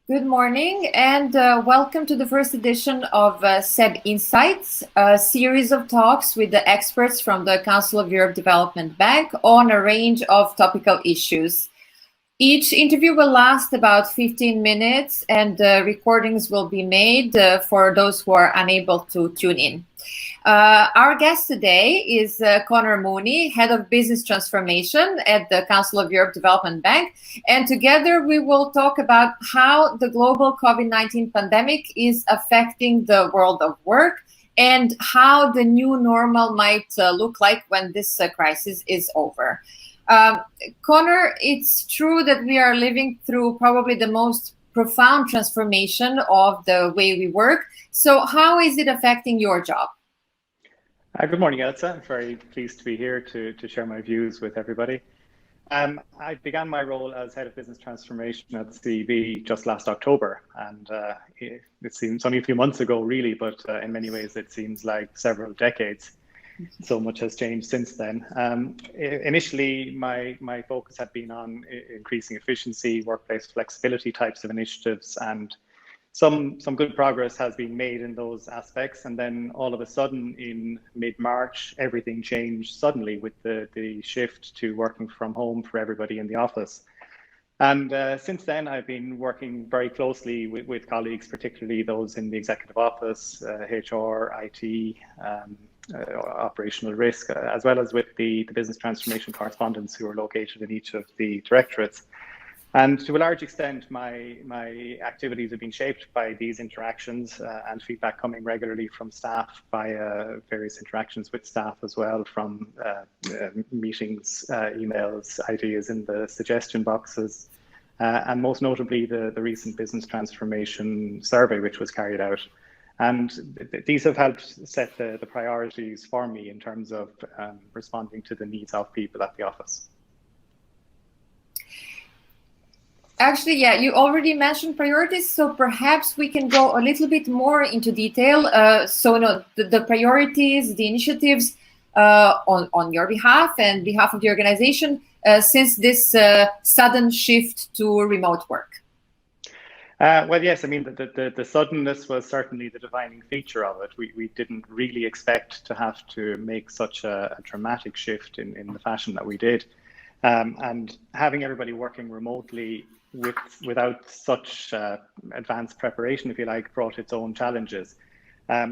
Good morning and welcome to the first edition of SEB Insights, a series of talks with the experts from the Council of Europe Development Bank on a range of topical issues. Each interview will last about 15 minutes and recordings will be made for those who are unable to tune in. Our guest today is Conor Mooney, Head of Business Transformation at the Council of Europe Development Bank. And together we will talk about how the global COVID-19 pandemic is affecting the world of work and how the new normal might look like when this crisis is over. Conor, it's true that we are living through probably the most profound transformation of the way we work. So how is it affecting your job? Good morning, Elsa. I'm very pleased to be here to share my views with everybody. I began my role as Head of Business Transformation at CEB just last October, and it seems only a few months ago, really, but in many ways it seems like several decades. So much has changed since then. Initially, my focus had been on increasing efficiency, workplace flexibility types of initiatives, and some good progress has been made in those aspects. And then all of a sudden in mid-March, everything changed suddenly with the shift to working from home for everybody in the office. And since then, I've been working very closely with colleagues, particularly those in the executive office, HR, IT, operational risk, as well as with the business transformation correspondents who are located in each of the directorates. And to a large extent, my activities have been shaped by these interactions and feedback coming regularly from staff via various interactions with staff as well, from meetings, emails, ideas in the suggestion boxes, and most notably the recent business transformation survey, which was carried out. And these have helped set the priorities for me in terms of responding to the needs of people at the office. Actually, yeah, you already mentioned priorities, so perhaps we can go a little bit more into detail. The priorities, the initiatives on your behalf and behalf of the organization since this sudden shift to remote work. Well, yes, I mean, the suddenness was certainly the defining feature of it. We didn't really expect to have to make such a dramatic shift in the fashion that we did. And having everybody working remotely without such advanced preparation, if you like, brought its own challenges.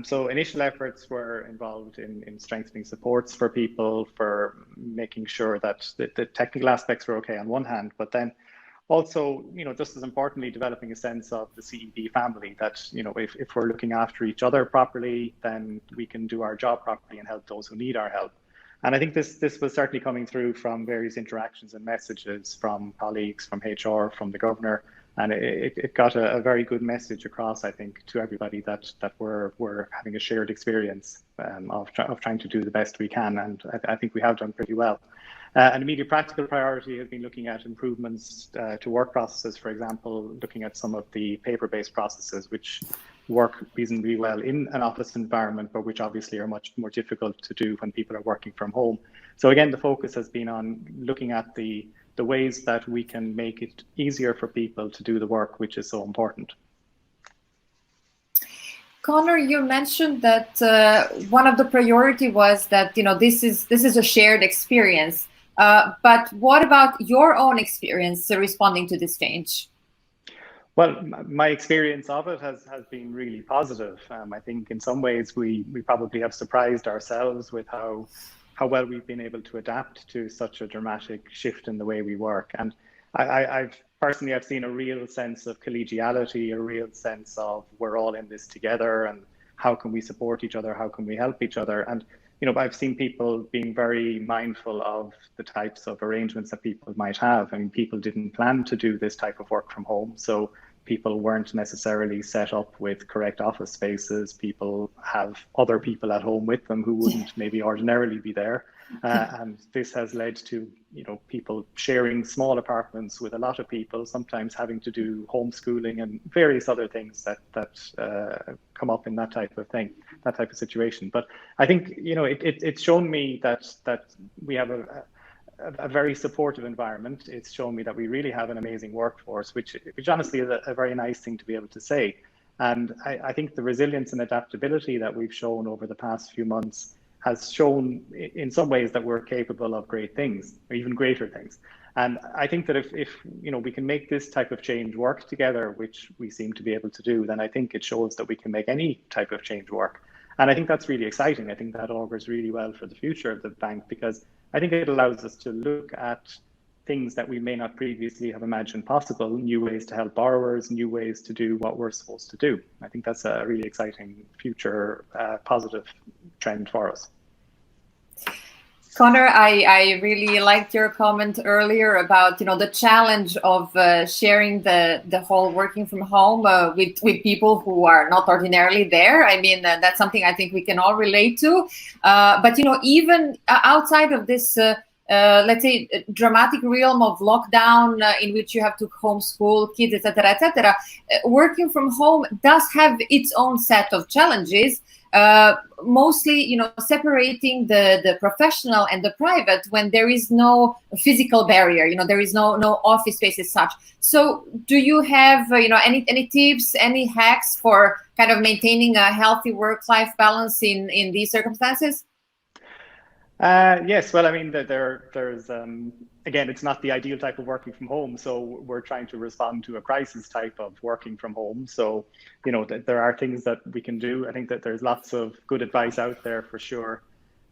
So initial efforts were involved in strengthening supports for people, for making sure that the technical aspects were okay on one hand, but then also, just as importantly, developing a sense of the CEB family, that, if we're looking after each other properly, then we can do our job properly and help those who need our help. And I think this was certainly coming through from various interactions and messages from colleagues, from HR, from the governor, and it got a very good message across, I think, to everybody that we're having a shared experience of trying to do the best we can, and I think we have done pretty well. An immediate practical priority has been looking at improvements to work processes, for example, looking at some of the paper-based processes which work reasonably well in an office environment, but which obviously are much more difficult to do when people are working from home. So again, the focus has been on looking at the ways that we can make it easier for people to do the work, which is so important. Conor, you mentioned that one of the priority was that this is a shared experience. But what about your own experience responding to this change? Well, my experience of it has been really positive. I think in some ways we probably have surprised ourselves with how well we've been able to adapt to such a dramatic shift in the way we work. And I've seen a real sense of collegiality, a real sense of we're all in this together, and how can we support each other, how can we help each other. And I've seen people being very mindful of the types of arrangements that people might have. I mean, people didn't plan to do this type of work from home, so people weren't necessarily set up with correct office spaces. People have other people at home with them who wouldn't maybe ordinarily be there. And this has led to, people sharing small apartments with a lot of people, sometimes having to do homeschooling and various other things that come up in that type of situation. But I think, it's shown me that we have a very supportive environment. It's shown me that we really have an amazing workforce, which honestly is a very nice thing to be able to say. And I think the resilience and adaptability that we've shown over the past few months has shown in some ways that we're capable of great things, or even greater things. And I think that if we can make this type of change work together, which we seem to be able to do, then I think it shows that we can make any type of change work. And I think that's really exciting. I think that augurs really well for the future of the bank, because I think it allows us to look at things that we may not previously have imagined possible, new ways to help borrowers, new ways to do what we're supposed to do. I think that's a really exciting future positive trend for us. Conor, I really liked your comment earlier about the challenge of sharing the whole working from home with people who are not ordinarily there. I mean, that's something I think we can all relate to. But even outside of this, let's say, dramatic realm of lockdown in which you have to homeschool kids, etc., working from home does have its own set of challenges. Mostly, separating the professional and the private when there is no physical barrier, there is no office space as such. So do you have, any tips, any hacks for kind of maintaining a healthy work-life balance in these circumstances? Yes, well, I mean, there's again, it's not the ideal type of working from home, so we're trying to respond to a crisis type of working from home. So, there are things that we can do. I think that there's lots of good advice out there for sure.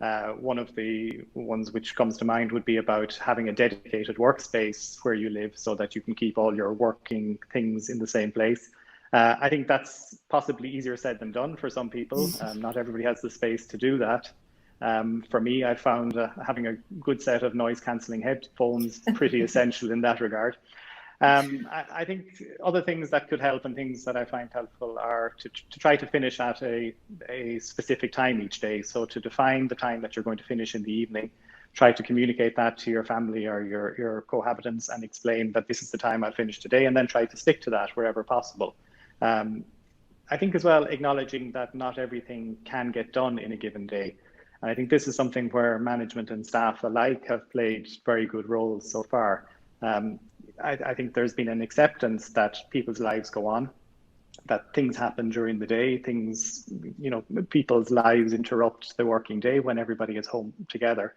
One of the ones which comes to mind would be about having a dedicated workspace where you live so that you can keep all your working things in the same place. I think that's possibly easier said than done for some people. Not everybody has the space to do that. For me, I found having a good set of noise cancelling headphones pretty essential in that regard. I think other things that could help and things that I find helpful are to try to finish at a specific time each day. So to define the time that you're going to finish in the evening, try to communicate that to your family or your cohabitants and explain that this is the time I'll finish today, and then try to stick to that wherever possible. I think as well, acknowledging that not everything can get done in a given day. And I think this is something where management and staff alike have played very good roles so far. I think there's been an acceptance that people's lives go on, that things happen during the day, people's lives interrupt the working day when everybody is home together.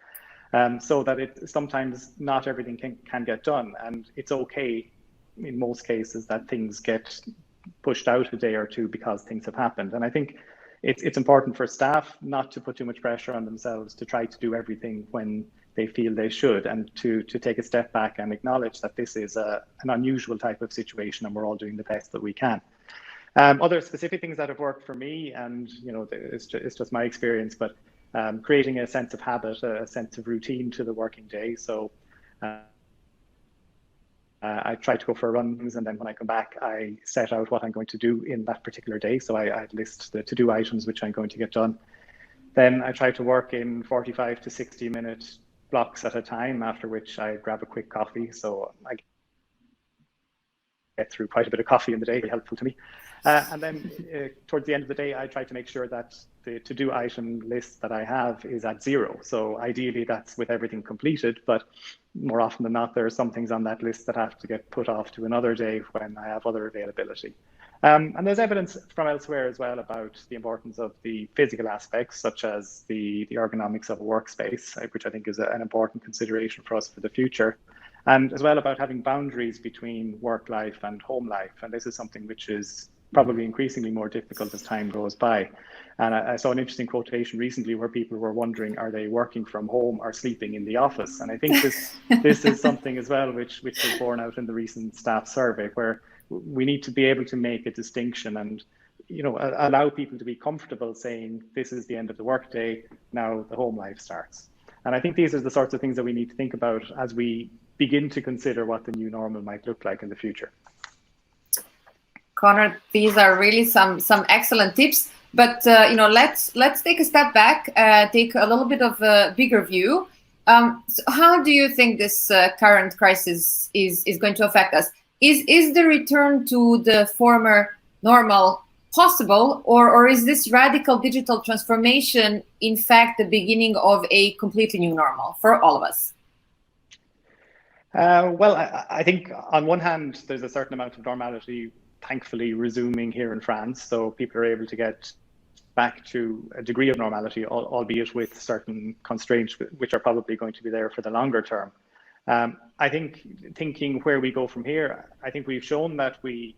So that sometimes not everything can get done. And it's okay in most cases that things get pushed out a day or two because things have happened. And I think it's important for staff not to put too much pressure on themselves to try to do everything when they feel they should, and to take a step back and acknowledge that this is an unusual type of situation and we're all doing the best that we can. Other specific things that have worked for me, and it's just my experience, but creating a sense of habit, a sense of routine to the working day. So I try to go for runs, and then when I come back, I set out what I'm going to do in that particular day. So I list the to-do items which I'm going to get done. Then I try to work in 45 to 60 minute blocks at a time, after which I grab a quick coffee. So I get through quite a bit of coffee in the day, very helpful to me. And then towards the end of the day, I try to make sure that the to-do item list that I have is at 0. So ideally that's with everything completed, but more often than not, there are some things on that list that have to get put off to another day when I have other availability. And there's evidence from elsewhere as well about the importance of the physical aspects, such as the ergonomics of a workspace, which I think is an important consideration for us for the future. And as well about having boundaries between work life and home life. And this is something which is probably increasingly more difficult as time goes by. And I saw an interesting quotation recently where people were wondering, are they working from home or sleeping in the office? And I think this is something as well which was borne out in the recent staff survey, where we need to be able to make a distinction and allow people to be comfortable saying this is the end of the workday, now the home life starts. And I think these are the sorts of things that we need to think about as we begin to consider what the new normal might look like in the future. Conor, these are really some excellent tips. But let's take a step back, take a little bit of a bigger view. So how do you think this current crisis is going to affect us? Is the return to the former normal possible, or is this radical digital transformation in fact the beginning of a completely new normal for all of us? Well, I think on one hand, there's a certain amount of normality, thankfully, resuming here in France. So people are able to get back to a degree of normality, albeit with certain constraints, which are probably going to be there for the longer term. I think thinking where we go from here, I think we've shown that we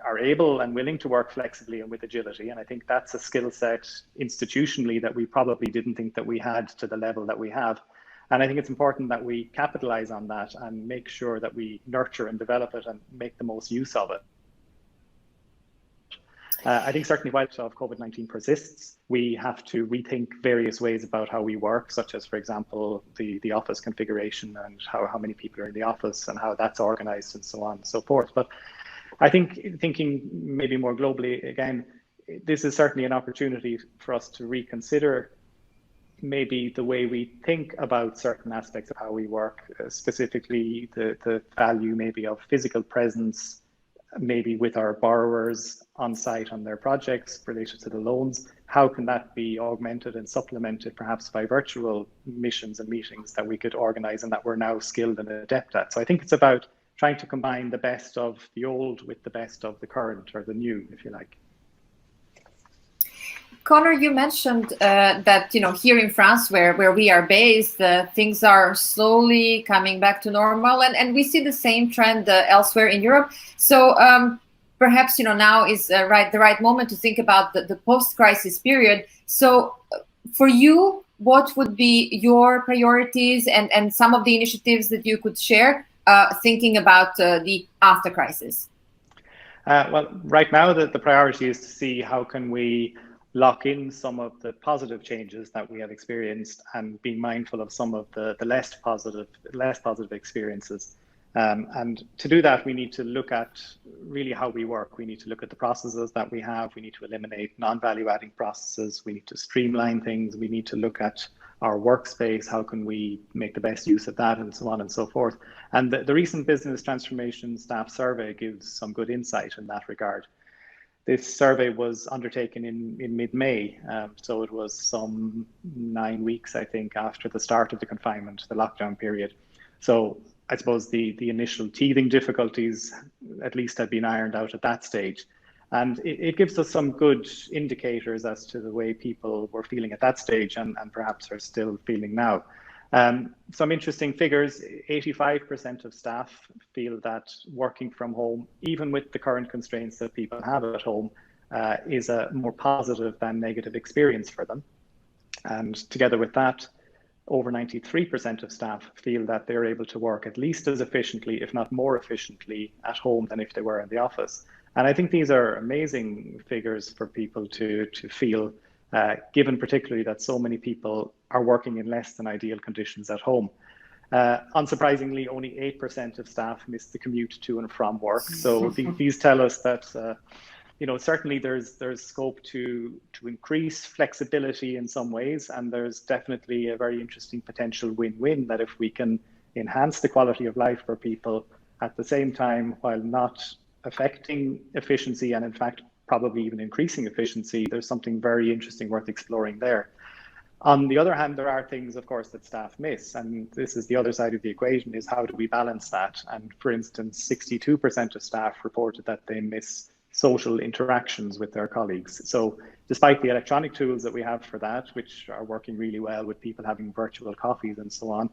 are able and willing to work flexibly and with agility. And I think that's a skill set institutionally that we probably didn't think that we had to the level that we have. And I think it's important that we capitalize on that and make sure that we nurture and develop it and make the most use of it. I think certainly while COVID-19 persists, we have to rethink various ways about how we work, such as, for example, the office configuration and how many people are in the office and how that's organized and so on and so forth. But I think thinking maybe more globally, again, this is certainly an opportunity for us to reconsider maybe the way we think about certain aspects of how we work, specifically the value maybe of physical presence, maybe with our borrowers on site on their projects related to the loans. How can that be augmented and supplemented perhaps by virtual missions and meetings that we could organize and that we're now skilled and adept at? So I think it's about trying to combine the best of the old with the best of the current, or the new, if you like. Conor, you mentioned that here in France, where we are based, things are slowly coming back to normal, and we see the same trend elsewhere in Europe. So perhaps now is the right moment to think about the post-crisis period. So for you, what would be your priorities and some of the initiatives that you could share thinking about the after crisis? Well, right now the priority is to see how can we lock in some of the positive changes that we have experienced and be mindful of some of the less positive experiences. And to do that, we need to look at really how we work. We need to look at the processes that we have. We need to eliminate non-value adding processes. We need to streamline things. We need to look at our workspace. How can we make the best use of that, and so on and so forth. And the recent business transformation staff survey gives some good insight in that regard. This survey was undertaken in mid-May, so it was some 9 weeks, I think, after the start of the confinement, the lockdown period. So I suppose the initial teething difficulties at least had been ironed out at that stage. And it gives us some good indicators as to the way people were feeling at that stage and perhaps are still feeling now. Some interesting figures: 85% of staff feel that working from home, even with the current constraints that people have at home, is a more positive than negative experience for them. And together with that, over 93% of staff feel that they're able to work at least as efficiently, if not more efficiently, at home than if they were in the office. And I think these are amazing figures for people to feel, given particularly that so many people are working in less than ideal conditions at home. Unsurprisingly, only 8% of staff miss the commute to and from work. So these tell us that certainly there's scope to increase flexibility in some ways, and there's definitely a very interesting potential win-win that if we can enhance the quality of life for people at the same time while not affecting efficiency and in fact probably even increasing efficiency, there's something very interesting worth exploring there. On the other hand, there are things, of course, that staff miss, and this is the other side of the equation, is how do we balance that? And for instance, 62% of staff reported that they miss social interactions with their colleagues. So despite the electronic tools that we have for that, which are working really well with people having virtual coffees and so on,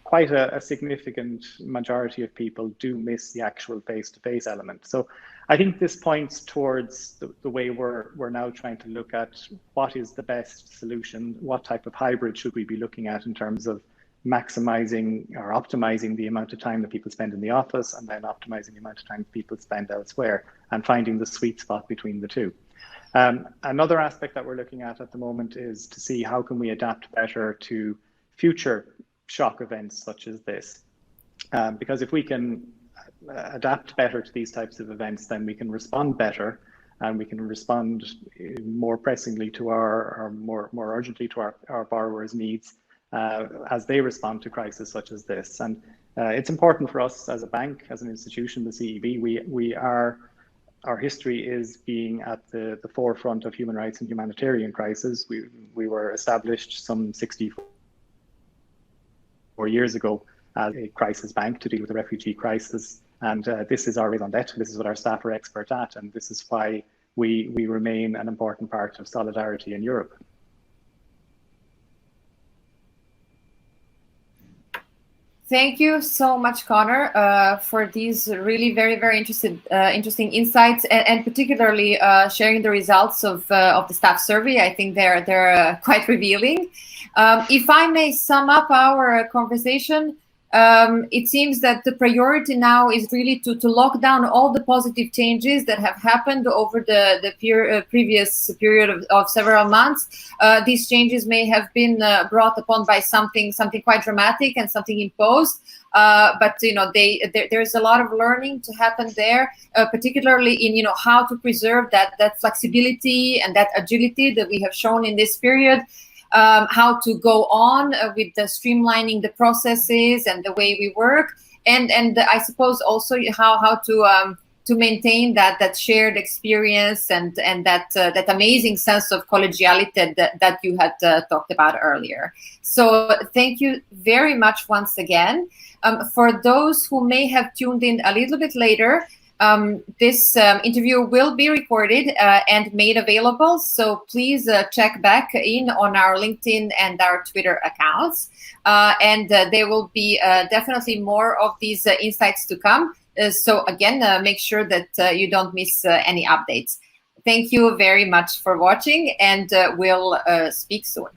quite a significant majority of people do miss the actual face-to-face element. So I think this points towards the way we're now trying to look at what is the best solution, what type of hybrid should we be looking at in terms of maximizing or optimizing the amount of time that people spend in the office and then optimizing the amount of time people spend elsewhere and finding the sweet spot between the two. Another aspect that we're looking at the moment is to see how can we adapt better to future shock events such as this. Because if we can adapt better to these types of events, then we can respond better and we can respond more pressingly to more urgently to our borrowers' needs as they respond to crises such as this. And it's important for us as a bank, as an institution, the CEB, our history is being at the forefront of human rights and humanitarian crises. We were established some 64 years ago as a crisis bank to deal with the refugee crisis. And this is our raison d'etre. This is what our staff are expert at, and this is why we remain an important part of solidarity in Europe. Thank you so much, Conor, for these really very interesting insights, and particularly sharing the results of the staff survey. I think they're quite revealing. If I may sum up our conversation, it seems that the priority now is really to lock down all the positive changes that have happened over the previous period of several months. These changes may have been brought upon by something quite dramatic and something imposed, but there's a lot of learning to happen there, particularly in how to preserve that flexibility and that agility that we have shown in this period. How to go on with the streamlining the processes and the way we work, and I suppose also how to maintain that shared experience and that amazing sense of collegiality that you had talked about earlier. So thank you very much once again. For those who may have tuned in a little bit later, this interview will be recorded and made available, so please check back in on our LinkedIn and our Twitter accounts, and there will be definitely more of these insights to come. So again, make sure that you don't miss any updates. Thank you very much for watching, and we'll speak soon.